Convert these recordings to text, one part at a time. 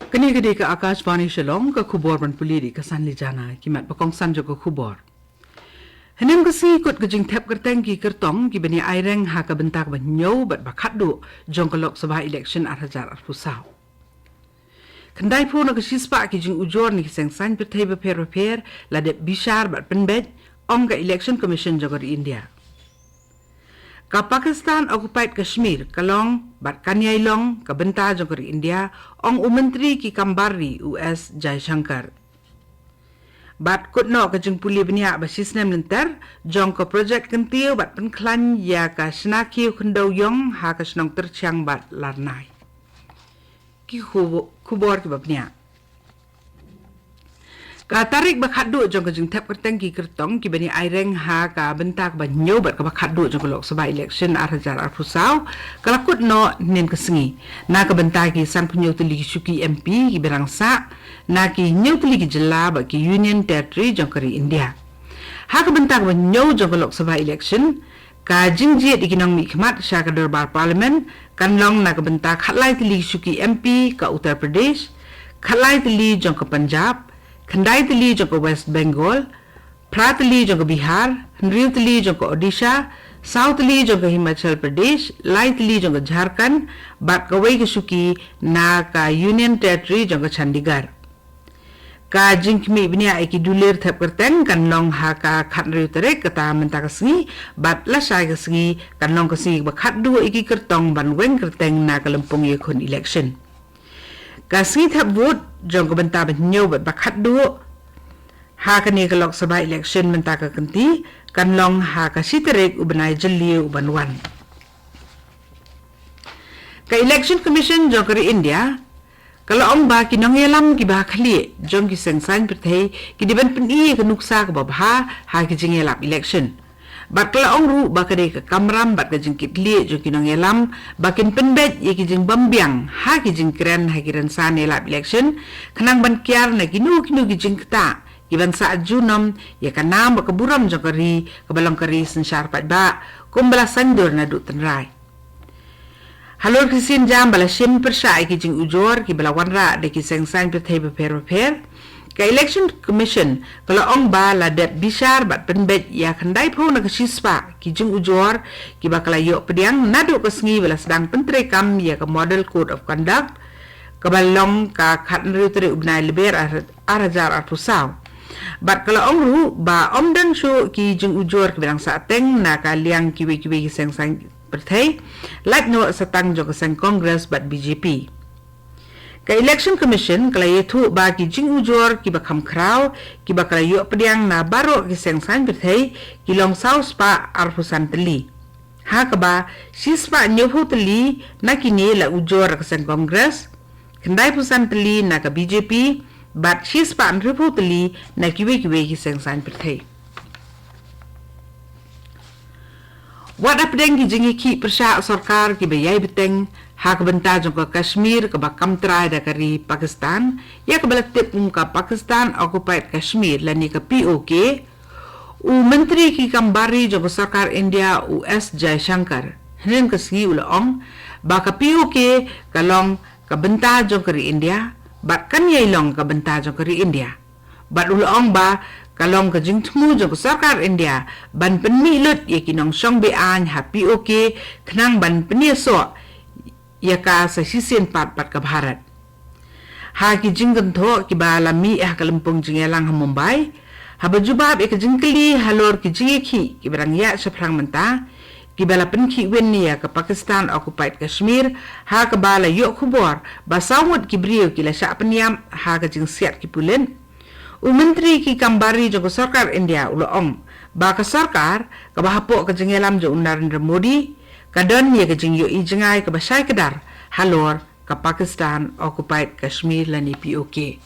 Kini gede ke AKASHVANI Shillong ke kubor ban puliri ke san lijana kimat bakong san jo ke kubor. Henem kesi ikut ke jing tep kerteng ki kertong ki bani aireng ha ke bentak ban nyau bat bakat du jong ke lok sabah election arhajar arpusau. Kendai pun ke sispa ki jing ujor ni kiseng san pertai beper la dep bishar bat penbet ong ke election commission jo ke India. Ka Pakistan occupied Kashmir kalong bat kanyai long ka benta jong India ong umentri ki kambari US Jaishankar. Bat kutno ka jeng puli benia ba sisnem lenter jong ka project kentiu bat penklan ya ka snaki kundau yong ha ka snong terchang bat larnai. Ki kubor ki babnia. Ka tarik bakat du jong ka jeng tep kerteng ki kertong ki bani aireng ha ka bentak ba nyobat ka bakat du jong ka lok sabah election arhajar arpusau kalakut no nen kesengi na ka bentak ki san punyo tuli syuki MP ki berangsa na ki nyau tuli ki jela ba ki union territory jong ka India ha ka bentak ba nyau jong ka lok sabah election ka jingji di kinong mi khmat sha ka darbar parliament kan long na ka bentak khatlai tuli syuki MP ka Uttar Pradesh khatlai tuli jong ka Punjab Khandai tili jong ko West Bengal, Phra tili jong ko Bihar, Hnriu tili jong ko Odisha, South tili jong ko Himachal Pradesh, Lai tili jong ko Jharkhand, bat kawai ke suki na ka Union Territory jong ko Chandigarh. Ka jingkmi bnia eki dulir thap kerteng kan long ha ka khatriu terek kata menta kasengi, bat lasai kasengi kan long kasengi bakhat du eki kertong ban weng kerteng na ka lempung ye khun election. Kasi thap vote jong ko benta ban nyau bat bakhat du ha ka ni ka lok sabah election menta ka kanti kan long ha ka siterek ubanai jelli ubanwan ka election commission jong ko India kalau ong ba kinong yelam ki ba khali jong ki sengsan perthei ki diban peni ka nuksa ka babha ha ki jing yelap election bat kala ong ru ba kade ka kamram bat ka jing kitli jo kinong yelam bakin penbet ye ki jing bambiang ha ki jing kren ha ki ran san yelap election khanang ban kyar na kinu ki jing kta ki ban sa junam ye ka nam ba ka buram jo kari ka balong kari sensar pat ba kumbala sandur na du tenrai halor kisin jam bala sim persai ki jing ujor ki bala wanra de ki sengsan perthei beper ka election commission kalau ong ba la dep bishar bat penbet ya khandai pho na kasispa ki jing ujor ki bakala yo pediang nadu kasngi bala sedang pentre kam ya ka model code of conduct ka balong ka khatnri tere ubnai liber arhajar arpusau bat kalau ong ru ba omdang shu ki jing ujor ki bilang sa teng na ka liang kiwi ki seng sang perthei like no satang jo ka seng congress bat BJP ka election commission kala yetu ba ki jing ujor ki bakam kraw ki bakala yo pediang na baro ki seng san perthei ki long saus pa arpusan teli ha ka ba sispa nyohu teli na ki ne la ujor ka seng congress kendai pusan teli na ka BJP bat sispa nripu teli na ki ki seng san perthei wat apdeng ki jingi ki persya sarkar ki bayai beteng ha ka benta jong ka Kashmir ka bakam trai da kari Pakistan ya ka balatip ka Pakistan occupied Kashmir lani ka POK u menteri ki kambari jong ka sarkar India US Jaishankar hnen ka singi ulong ba ka POK ka long ka benta jong kari India bat kan yai long ka benta jong kari India bat ulong ba kalong ka jing thmu jong ka sarkar India ban penmi lut ye kinong song be an ha POK khnang ban peni so ya ka sa sisien pat ka Bharat ha ki jinggan tho ki balami ha kalampung jingelang ha Mumbai ha bajubab ek jingkli halor ki jingki ki barang ya saprang menta ki bala penki wen ya ka Pakistan occupied Kashmir ha ka bala yo khubor ba sawut ki brio ki la sha peniam ha ka jing siat ki pulen menteri ki kambari jo ka sarkar India ulong ba ka sarkar ka bahapo ka jingelam jo Narendra Modi kadon ye ka jing yo i jingai ka basai kedar halor ka Pakistan occupied Kashmir lani POK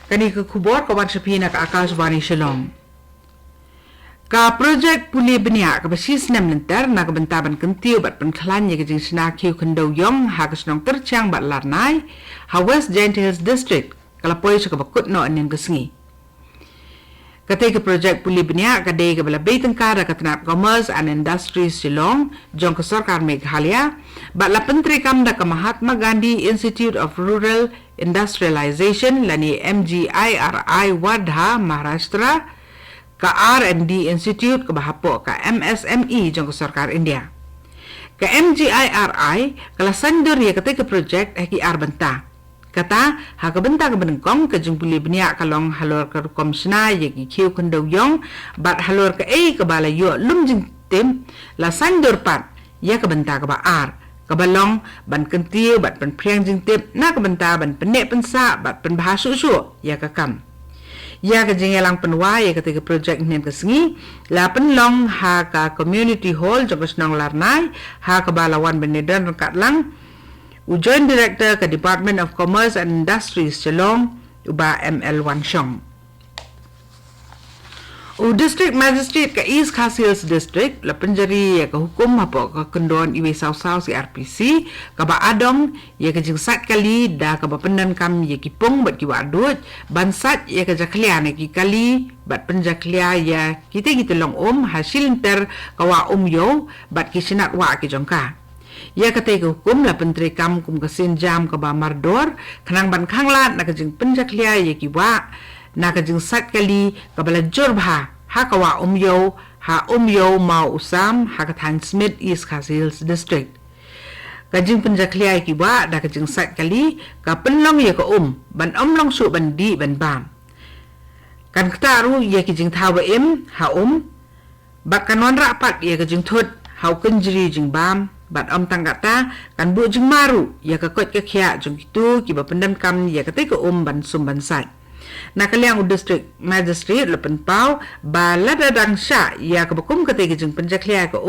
kani ka khubor ka wan sapina ka AKASHVANI Shillong ka project puli benia ka basis nam lenter na ka bentaban kentiu bat penklan ye ka jing sna khiu khandau yong ha ka snong terchang bat larnai ha West Giant Hills district kala poi ka bakut no anen ka singi Ketika projek pulih beniak kadai ke bala Tengkar dan Ketenat Commerce and Industries Shillong, jong ke Sarkar Meghalaya, batla Penteri Kam da ke Mahatma Gandhi Institute of Rural Industrialization lani MGIRI Wardha Maharashtra, ke R&D Institute ke Bahapok ke MSME jong ke Sarkar India. Ke MGIRI, kalau sandur ya ketika projek HKR bentah. Kata, haka benta ke benengkong ke jeng pulih beniak kalong halor ke komsna ye ki kiu kendau yong bat halor ke ke bala yo lum jeng tim la sandur pat ya ke benta ke baar ke balong ban kentiu bat pen priang jeng tim na ke benta ban penek pensa bat pen bahasu su ya ke kam ya ke jeng elang penwa ya ketika projek nen ke sengi la penlong ha ka community hall jong senong larnai ha ke bala wan benedan kat lang Joint Director ke Department of Commerce and Industries Shillong, uba ML Wan Shong. District Magistrate ke East Khasi District, la penjari ke hukum apa ke kendon iwe saw-saw si RPC, ke ba adong, ya ke jingsat kali, da ke ba pendan kam ya ki pung bat ki wadut, bansat ya ke jaklian ya ki kali, bat penjaklia ya kita long hasil ter ke wa yo, bat ki sinat wa ki jongka. Ya ketika hukum la Penteri Kam kum kesin jam ke Bamardor kenang ban khanglat na kejing penjaklia ye ki wa na kejing sat kali ke balajur bha ha ka wa yo mau usam ha ka Than Smith East Khasi District kejing penjaklia ye ki wa da kejing sat kali ka penlong ye ke ban long su ban di ban bam kan ktaru ye ki jing thawa ha bat kanon rapat ye kejing thut hau kenjri jing bam bat tanggata kan bu jeng maru ya ke kot ke khia jeng itu ki ba pendam kam ya ketika ban sum ban sai na kaliang district magistrate lepen pau ba ladadang sha ya ke bakum ketika jeng penjaklia ke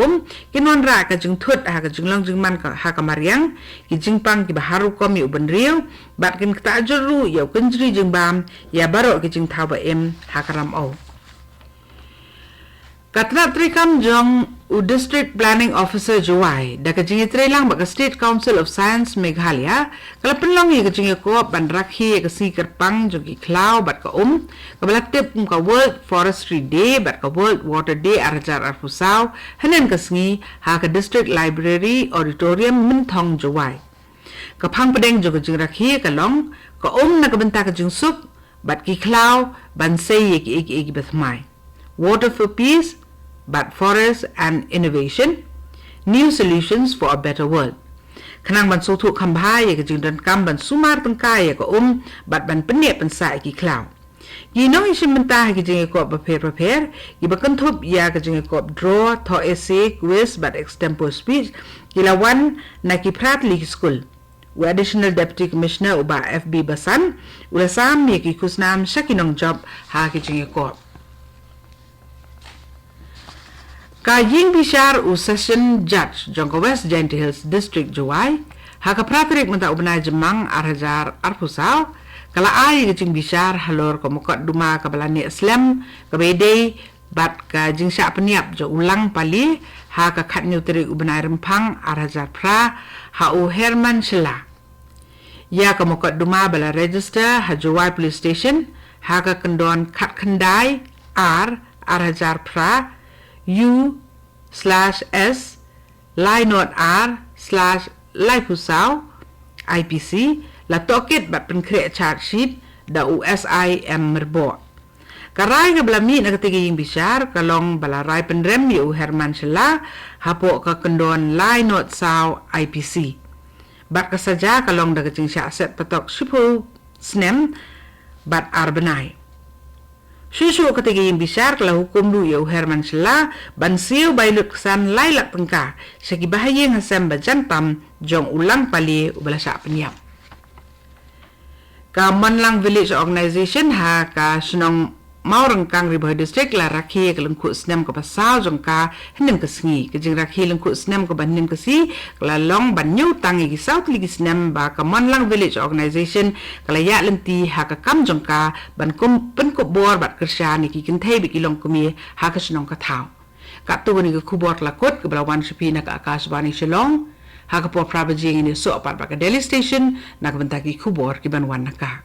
kinon ra ke jeng thut ha ke jeng long jeng man ha ka mariang ki jeng pang ki ba haru kom yu ban riu bat kin kta juru ya kenjri jeng bam ya baro ki jeng thawa ha karam au Katna Trikam Jong District Planning Officer Juwai da kajingi trelang baka State Council of Science Meghalaya kala penlong ye kajingi ko ban rakhi ye kasi kerpang jogi klau bat ka kabala tip ka World Forestry Day bat ka World Water Day arjar arfusau hanen kasngi ha ka District Library Auditorium Minthong Juwai kapang pedeng jogi jing rakhi kalong ka na kabenta kajing sup bat ki klau ban sei ye ki bethmai Water for Peace but forest and innovation, new solutions for a better world. Kanang ban sotu kambha ye ke jingdan kam ban sumar tengkai ye ke bat ban penek pensai ki klau. Yi no isim mentah ke jinge ko prepare ki bakentup ya ke jinge ko draw to essay quiz but extempore speech ki lawan na ki prat li school. Wa additional deputy commissioner uba FB Basan ula sam ye ki kusnam shakinong job ha ke jinge ko. Kajing Bishar Session Judge Jongko West Giant Hills District Juwai haka praterik menta ubnai jemang arhajar arpusau kala ai kajing Bishar halor komokot duma kabalani Islam kabede bat kajing sya peniap jo ulang pali haka khatnyu terik ubnai rempang arhajar pra hau Herman Shela ya komokot duma bala register Hajuwai Police Station haka kendon khat kendai arhajar pra U/S line R/Laipusau IPC la tokit bat penkreat charge sheet da USIM merbo. Karai ke belami na ketiga yang bisar kalong balarai penrem yu Herman Shela hapo ke kendon line sau IPC. Bat kesaja kalong da kecing syaset petok sipu snem bat arbenai. Susu ketiga yang besar kalau hukum du ya Herman Shela ban siu bailut kesan lailak tengka segi bahaya ngasem bajan pam jong ulang pali ubala syak peniap. Ka Monlang Village Organization ha ka senong mau rengkang ribuh district la rakhi ke lengkuk senem ke pasal jong ka henem ke sengi ke jing rakhi lengkuk senem ke banin ke si la long ban nyu tangi ki south ligi senem ba ka Monlang Village Organization kala ya lenti ha ka kam jong ka ban kum pen ko bor bat kersya ni ki kentei bi ki long kumi ha ka senong ka thau ka tu ni ke kubor lakot ke belawan sepi na ka AKASHVANI Shillong ha ka por prabaji ni so pat ba ka Delhi station na ka bentaki kubor ki ban wan na ka